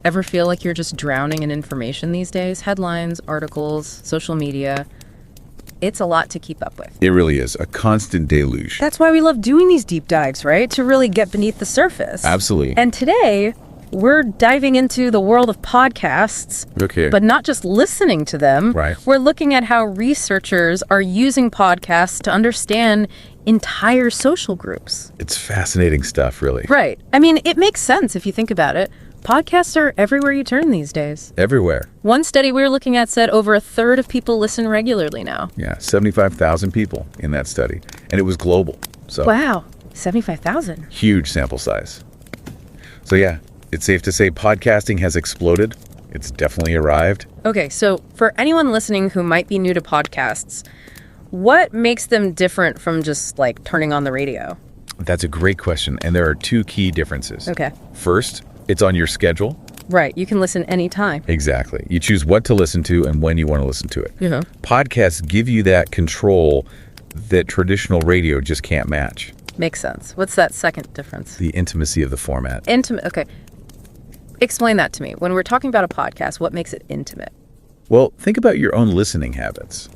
Ever feel like you're just drowning in information these days? Headlines, articles, social media. It's a lot to keep up with. It really is a constant deluge. That's why we love doing these deep dives, right? To really get beneath the surface. Absolutely. And today, we're diving into the world of podcasts, Okay. but not just listening to them. Right. We're looking at how researchers are using podcasts to understand entire social groups. It's fascinating stuff, really. Right. I mean, it makes sense if you think about it. Podcasts are everywhere you turn these days. Everywhere. One study we were looking at said over a third of people listen regularly now. Yeah, 75,000 people in that study. And it was global. So Wow, 75,000. huge sample size. So yeah, it's safe to say podcasting has exploded. It's definitely arrived. Okay, so for anyone listening who might be new to podcasts, what makes them different from just like turning on the radio? That's a great question. And there are two key differences. Okay. First, it's on your schedule. Right, you can listen anytime. Exactly. You choose what to listen to and when you want to listen to it. Yeah. Podcasts give you that control that traditional radio just can't match. Makes sense. What's that second difference? The intimacy of the format. Intimate. Okay. Explain that to me. When we're talking about a podcast, what makes it intimate? Well, think about your own listening habits.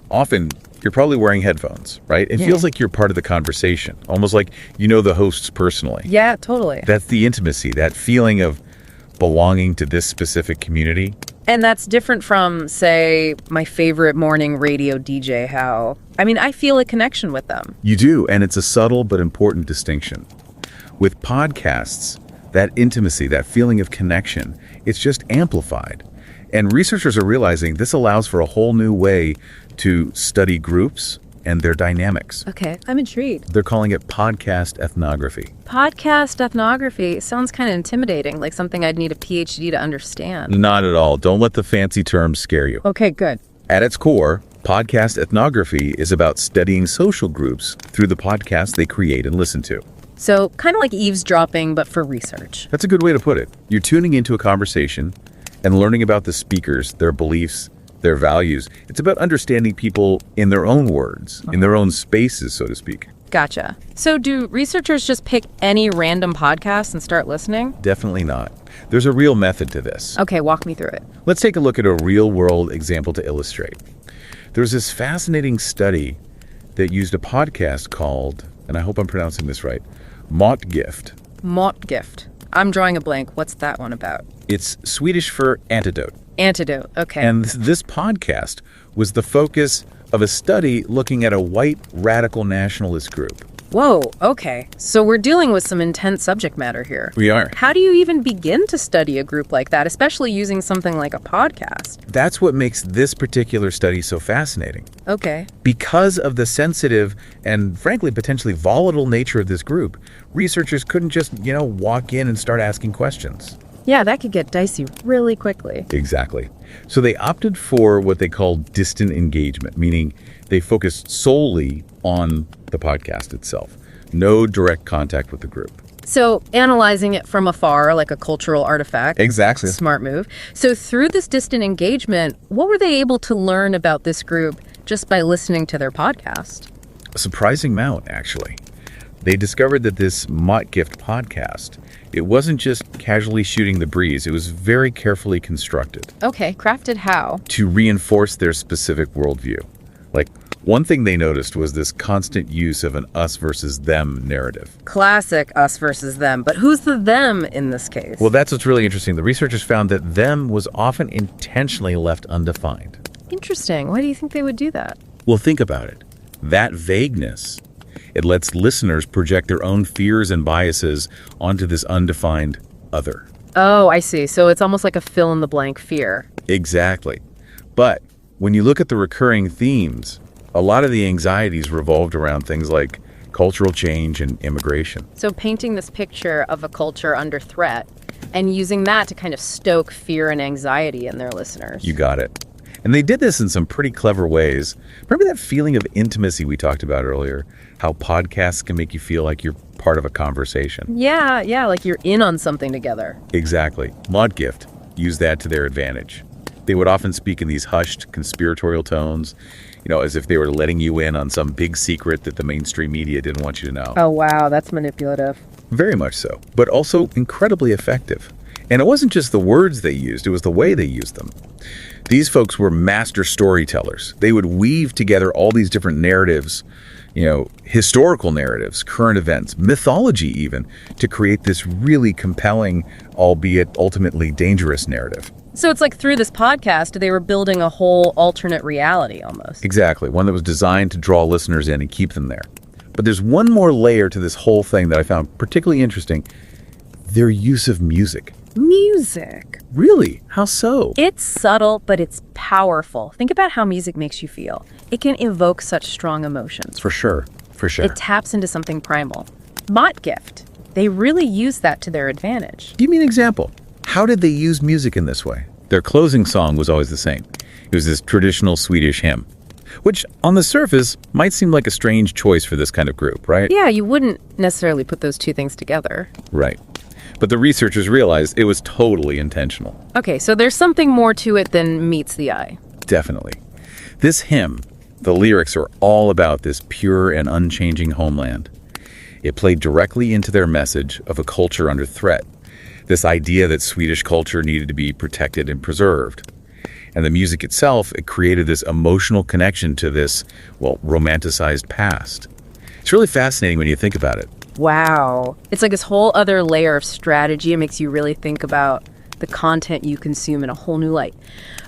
Often, you're probably wearing headphones, right? It feels like you're part of the conversation, almost like you know the hosts personally. Yeah, totally. That's the intimacy, that feeling of belonging to this specific community. And that's different from, say, my favorite morning radio DJ, how... I mean, I feel a connection with them. You do, and it's a subtle but important distinction. With podcasts, that intimacy, that feeling of connection, it's just amplified. And researchers are realizing this allows for a whole new way to study groups and their dynamics. Okay, I'm intrigued. They're calling it podcast ethnography. Podcast ethnography sounds kind of intimidating, like something I'd need a PhD to understand. Not at all. Don't let the fancy terms scare you. Okay, good. At its core, podcast ethnography is about studying social groups through the podcasts they create and listen to. So, kind of like eavesdropping, but for research. That's a good way to put it. You're tuning into a conversation and learning about the speakers, their beliefs, their values. It's about understanding people in their own words, in their own spaces, so to speak. Gotcha. So do researchers just pick any random podcast and start listening? Definitely not. There's a real method to this. Okay, walk me through it. Let's take a look at a real-world example to illustrate. There's this fascinating study that used a podcast called, and I hope I'm pronouncing this right, Motgift. Motgift. I'm drawing a blank. What's that one about? It's Swedish for antidote. Antidote. Okay. And this podcast was the focus of a study looking at a white radical nationalist group. Whoa, okay. So we're dealing with some intense subject matter here. We are. How do you even begin to study a group like that, especially using something like a podcast? That's what makes this particular study so fascinating. Okay. Because of the sensitive and, frankly, potentially volatile nature of this group, researchers couldn't just, walk in and start asking questions. Yeah, that could get dicey really quickly. Exactly. So they opted for what they call distant engagement, meaning they focused solely on the podcast itself. No direct contact with the group. So analyzing it from afar, like a cultural artifact. Exactly. Smart move. So through this distant engagement, what were they able to learn about this group just by listening to their podcast? A surprising amount, actually. They discovered that this Motgift podcast, it wasn't just casually shooting the breeze. It was very carefully constructed. Okay, crafted how? To reinforce their specific worldview. Like, one thing they noticed was this constant use of an us versus them narrative. Classic us versus them. But who's the them in this case? Well, that's what's really interesting. The researchers found that them was often intentionally left undefined. Interesting. Why do you think they would do that? Well, think about it. That vagueness, it lets listeners project their own fears and biases onto this undefined other. Oh, I see. So it's almost like a fill-in-the-blank fear. Exactly. But when you look at the recurring themes, a lot of the anxieties revolved around things like cultural change and immigration. So painting this picture of a culture under threat and using that to kind of stoke fear and anxiety in their listeners. You got it. And they did this in some pretty clever ways. Remember that feeling of intimacy we talked about earlier? How podcasts can make you feel like you're part of a conversation. Yeah, like you're in on something together. Exactly. Motgift used that to their advantage. They would often speak in these hushed, conspiratorial tones, as if they were letting you in on some big secret that the mainstream media didn't want you to know. Oh, wow, that's manipulative. Very much so, but also incredibly effective. And it wasn't just the words they used, it was the way they used them. These folks were master storytellers. They would weave together all these different narratives, historical narratives, current events, mythology even, to create this really compelling, albeit ultimately dangerous narrative. So it's like through this podcast, they were building a whole alternate reality almost. Exactly, one that was designed to draw listeners in and keep them there. But there's one more layer to this whole thing that I found particularly interesting: their use of music. Music. Really? How so? It's subtle, but it's powerful. Think about how music makes you feel. It can evoke such strong emotions. For sure. It taps into something primal. Motgift. They really use that to their advantage. Give me an example. How did they use music in this way? Their closing song was always the same. It was this traditional Swedish hymn, which on the surface might seem like a strange choice for this kind of group, right? Yeah, you wouldn't necessarily put those two things together. Right. But the researchers realized it was totally intentional. Okay, so there's something more to it than meets the eye. Definitely. This hymn, the lyrics are all about this pure and unchanging homeland. It played directly into their message of a culture under threat, this idea that Swedish culture needed to be protected and preserved. And the music itself, it created this emotional connection to this, romanticized past. It's really fascinating when you think about it. Wow. It's like this whole other layer of strategy. It makes you really think about the content you consume in a whole new light.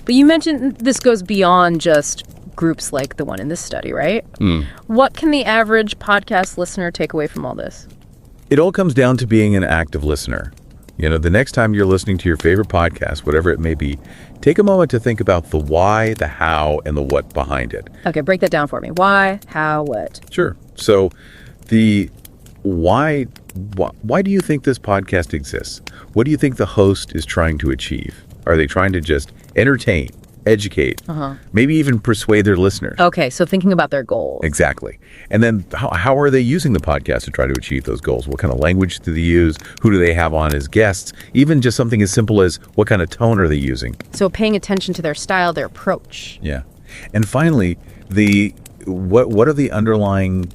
But you mentioned this goes beyond just groups like the one in this study, right? What can the average podcast listener take away from all this? It all comes down to being an active listener. The next time you're listening to your favorite podcast, whatever it may be, take a moment to think about the why, the how, and the what behind it. Okay, break that down for me. Why, how, what? Sure. So the why do you think this podcast exists? What do you think the host is trying to achieve? Are they trying to just entertain, educate, maybe even persuade their listeners? Okay, so thinking about their goals. Exactly. And then how are they using the podcast to try to achieve those goals? What kind of language do they use? Who do they have on as guests? Even just something as simple as what kind of tone are they using? So paying attention to their style, their approach. Yeah. And finally, what are the underlying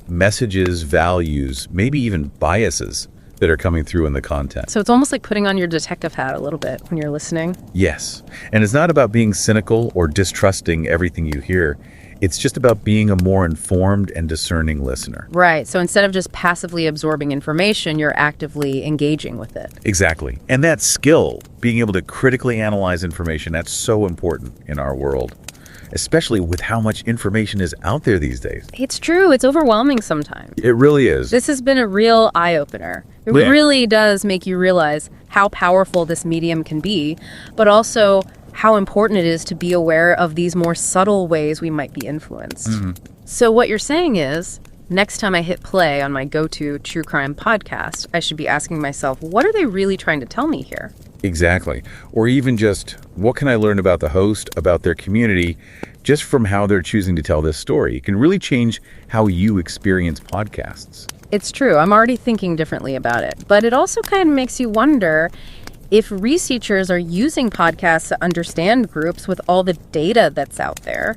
messages, values, maybe even biases that are coming through in the content? So it's almost like putting on your detective hat a little bit when you're listening. Yes. And it's not about being cynical or distrusting everything you hear. It's just about being a more informed and discerning listener. Right. So instead of just passively absorbing information, you're actively engaging with it. Exactly. And that skill, being able to critically analyze information, that's so important in our world, especially with how much information is out there these days. It's true. It's overwhelming sometimes. It really is. This has been a real eye-opener. It really does make you realize how powerful this medium can be, but also how important it is to be aware of these more subtle ways we might be influenced. So what you're saying is, next time I hit play on my go-to true crime podcast, I should be asking myself, what are they really trying to tell me here? Exactly. Or even just, what can I learn about the host, about their community, just from how they're choosing to tell this story? It can really change how you experience podcasts. It's true. I'm already thinking differently about it. But it also kind of makes you wonder if researchers are using podcasts to understand groups with all the data that's out there.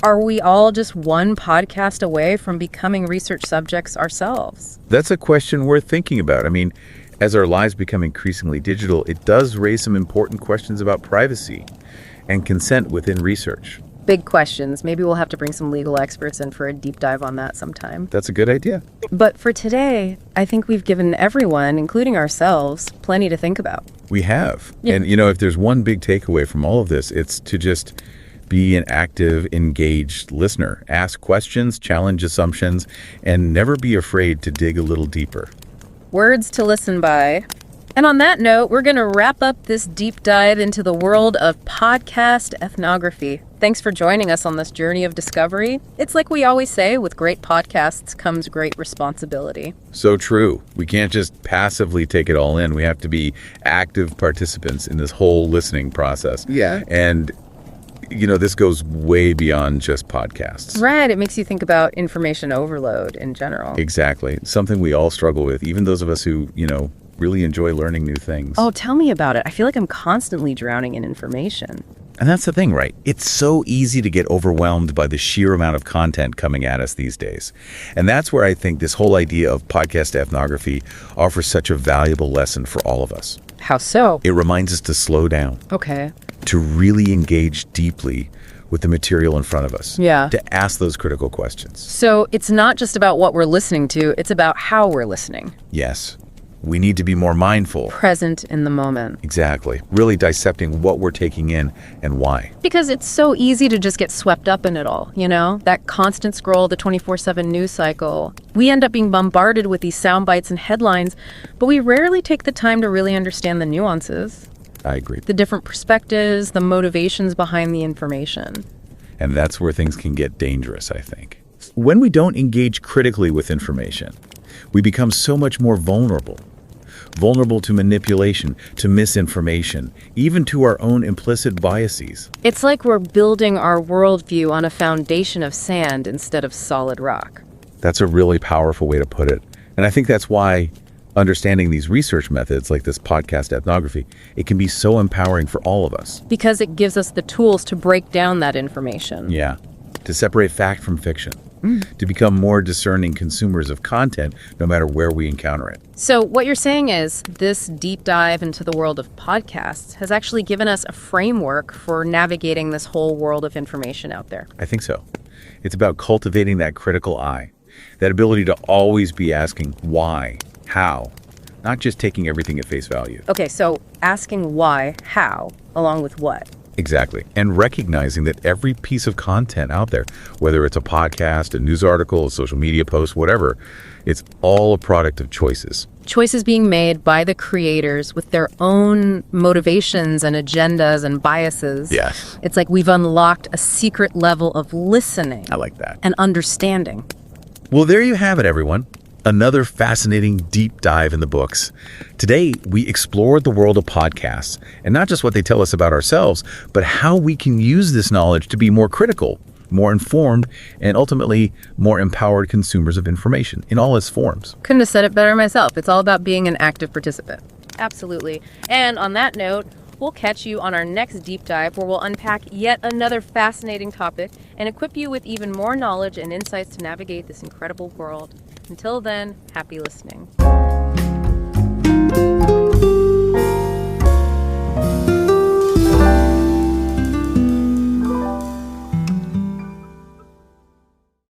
Are we all just one podcast away from becoming research subjects ourselves? That's a question worth thinking about. I mean, as our lives become increasingly digital, it does raise some important questions about privacy and consent within research. Big questions. Maybe we'll have to bring some legal experts in for a deep dive on that sometime. That's a good idea. But for today, I think we've given everyone, including ourselves, plenty to think about. We have. Yeah. And, if there's one big takeaway from all of this, it's to just be an active, engaged listener. Ask questions, challenge assumptions, and never be afraid to dig a little deeper. Words to listen by. And on that note, we're going to wrap up this deep dive into the world of podcast ethnography. Thanks for joining us on this journey of discovery. It's like we always say, with great podcasts comes great responsibility. So true. We can't just passively take it all in. We have to be active participants in this whole listening process. Yeah. And this goes way beyond just podcasts. Right. It makes you think about information overload in general. Exactly. Something we all struggle with, even those of us who, really enjoy learning new things. Oh, tell me about it. I feel like I'm constantly drowning in information. And that's the thing, right? It's so easy to get overwhelmed by the sheer amount of content coming at us these days. And that's where I think this whole idea of podcast ethnography offers such a valuable lesson for all of us. How so? It reminds us to slow down, Okay. to really engage deeply with the material in front of us. Yeah. To ask those critical questions. So it's not just about what we're listening to, it's about how we're listening. Yes. We need to be more mindful. Present in the moment. Exactly. Really dissecting what we're taking in and why. Because it's so easy to just get swept up in it all, you know? That constant scroll, the 24/7 news cycle. We end up being bombarded with these sound bites and headlines, but we rarely take the time to really understand the nuances, I agree. the different perspectives, the motivations behind the information. And that's where things can get dangerous, I think. When we don't engage critically with information, we become so much more vulnerable. Vulnerable to manipulation, to misinformation, even to our own implicit biases. It's like we're building our worldview on a foundation of sand instead of solid rock. That's a really powerful way to put it. And I think that's why understanding these research methods like this podcast ethnography, it can be so empowering for all of us. Because it gives us the tools to break down that information. Yeah. To separate fact from fiction. To become more discerning consumers of content, no matter where we encounter it. So what you're saying is this deep dive into the world of podcasts has actually given us a framework for navigating this whole world of information out there. I think so. It's about cultivating that critical eye, that ability to always be asking why, how, not just taking everything at face value. Okay, so asking why, how, along with what? Exactly. And recognizing that every piece of content out there, whether it's a podcast, a news article, a social media post, whatever, it's all a product of choices. Choices being made by the creators with their own motivations and agendas and biases. Yes. It's like we've unlocked a secret level of listening. I like that. And understanding. Well, there you have it, everyone. Another fascinating deep dive in the books. Today, we explored the world of podcasts, and not just what they tell us about ourselves, but how we can use this knowledge to be more critical, more informed, and ultimately more empowered consumers of information in all its forms. Couldn't have said it better myself. It's all about being an active participant. Absolutely. And on that note, we'll catch you on our next deep dive where we'll unpack yet another fascinating topic and equip you with even more knowledge and insights to navigate this incredible world. Until then, happy listening.